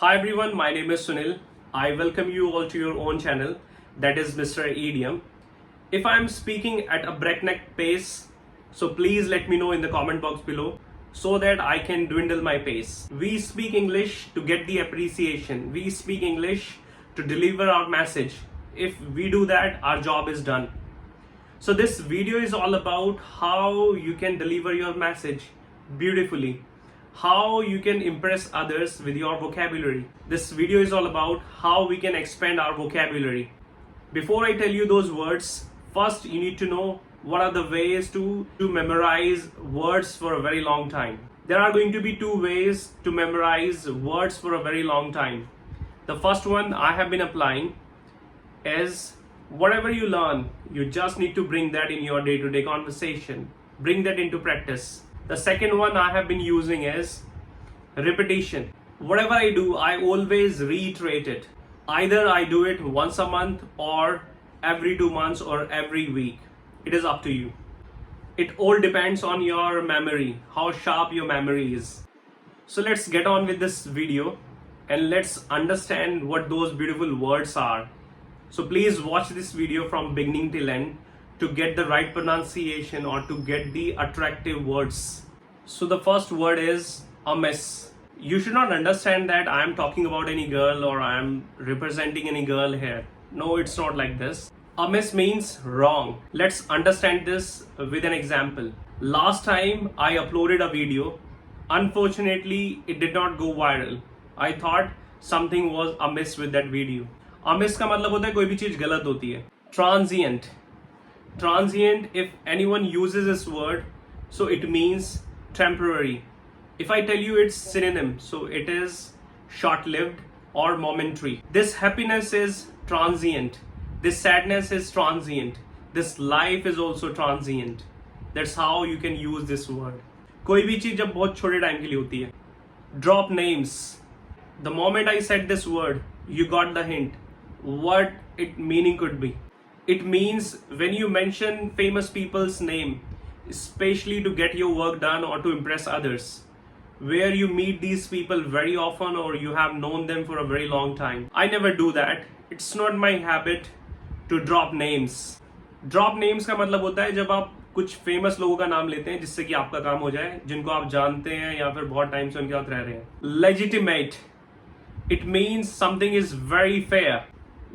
Hi everyone, my name is Sunil. I welcome you all to your own channel, that is Mr. Idiom. If I am speaking at a breakneck pace, so please let me know in the comment box below so that I can dwindle my pace. We speak English to get the appreciation. We speak English to deliver our message. If we do that, our job is done. So this video is all about how you can deliver your message beautifully, how you can impress others with your vocabulary. This video is all about how we can expand our vocabulary. Before I tell you those words, first you need to know what are the ways to memorize words for a very long time. There are going to be two ways to memorize words for a very long time. The first one I have been applying is whatever you learn, you just need to bring that in your day-to-day conversation. Bring that into practice. The second one I have been using is repetition. Whatever I do, I always reiterate it. Either I do it once a month or every 2 months or every week. It is up to you. It all depends on your memory, how sharp your memory is. So let's get on with this video and let's understand what those beautiful words are. So please watch this video from beginning till end to get the right pronunciation or to get the attractive words. So the first word is amiss. You should not understand that I am talking about any girl or I am representing any girl here. No, it's not like this. Amiss means wrong. Let's understand this with an example. Last time I uploaded a video. Unfortunately, it did not go viral. I thought something was amiss with that video. Amiss का मतलब होता है कोई भी चीज गलत होती है. Transient. Transient, if anyone uses this word, so it means temporary. If I tell you its synonym, so it is short-lived or momentary. This happiness is transient. This sadness is transient. This life is also transient. That's how you can use this word. कोई भी चीज जब बहुत छोटे time के लिए होती है. Drop names. The moment I said this word, you got the hint. What its meaning could be. It means when you mention famous people's name, especially to get your work done or to impress others, where you meet these people very often or you have known them for a very long time. I never do that. It's not my habit to drop names. Drop names का मतलब होता है जब आप कुछ famous लोगों का नाम लेते हैं जिससे कि आपका काम हो जाए, जिनको आप जानते हैं या फिर बहुत टाइम से उनके साथ रह रहे हैं. Legitimate. It means something is very fair.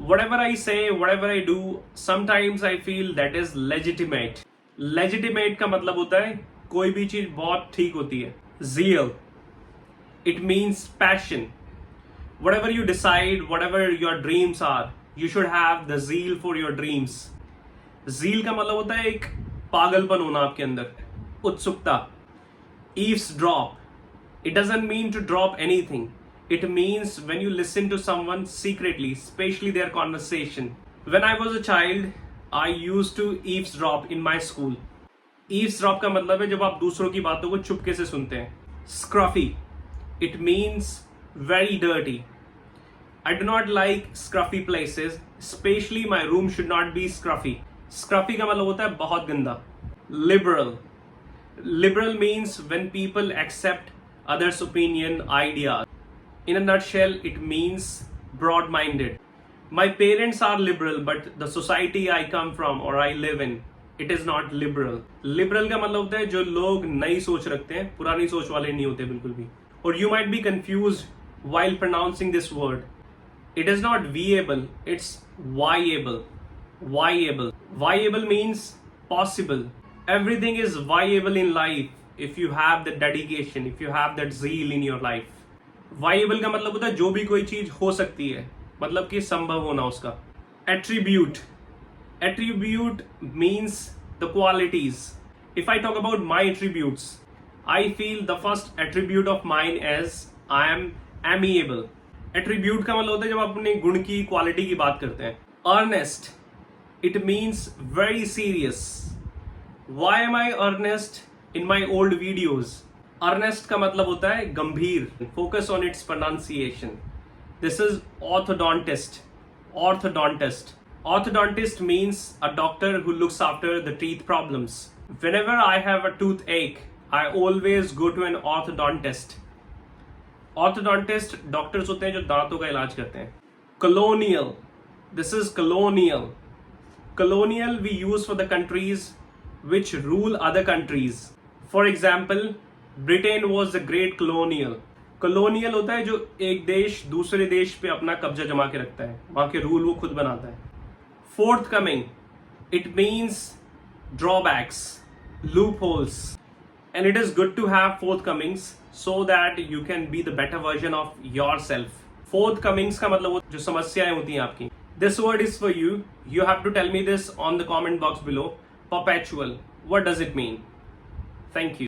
Whatever I say, whatever I do, sometimes I feel that is legitimate. Legitimate का मतलब होता है कोई भी चीज बहुत ठीक होती है. Zeal. It means passion. Whatever you decide, whatever your dreams are, you should have the zeal for your dreams. Zeal का मतलब होता है एक पागलपन होना आपके अंदर, उत्सुकता. Eavesdrop. It doesn't mean to drop anything. It means when you listen to someone secretly, especially their conversation. When I was a child, I used to eavesdrop in my school. Eavesdrop का मतलब है जब आप दूसरों की बातों को चुपके से सुनते हैं. Scruffy. It means very dirty. I do not like scruffy places, especially my room should not be scruffy. Scruffy का मतलब होता है बहुत गंदा. Liberal. Liberal means when people accept others' opinion, ideas. In a nutshell, it means broad-minded. My parents are liberal, but the society I come from or I live in, it is not liberal. Liberal का मतलब होता है जो लोग नई सोच रखते हैं, पुरानी सोच वाले नहीं होते बिल्कुल भी. Or you might be confused while pronouncing this word. It is not viable, it's viable. Viable. Viable means possible. Everything is viable in life if you have the dedication, if you have that zeal in your life. Viable का मतलब होता है जो भी कोई चीज हो सकती है, मतलब कि संभव होना उसका. Attribute. Attribute means the qualities. If I talk about my attributes, I feel the first attribute of mine as I am amiable. Attribute का मतलब होता है जब आप अपने गुण की, क्वालिटी की बात करते हैं. Earnest. It means very serious. Why am I earnest in my old videos? Earnest का मतलब होता है गंभीर. Focus on its pronunciation. This is orthodontist. Orthodontist. Orthodontist means a doctor who looks after the teeth problems. Whenever I have a toothache, I always go to an orthodontist. Orthodontist doctors होते हैं जो दांतों का इलाज करते हैं. Colonial, this is colonial. Colonial we use for the countries which rule other countries. For example, Britain was the great colonial. Colonial होता है जो एक देश दूसरे देश पे अपना कब्जा जमा के रखता है, वहां के रूल वो खुद बनाता है. Forthcoming, it means drawbacks, loopholes, and it is good to have forthcomings so that you can be the better version of yourself. Forthcomings का मतलब वो जो समस्याएं होती हैं आपकी. This word is for you. You have to tell me this on the comment box below. Perpetual. What does it mean? Thank you.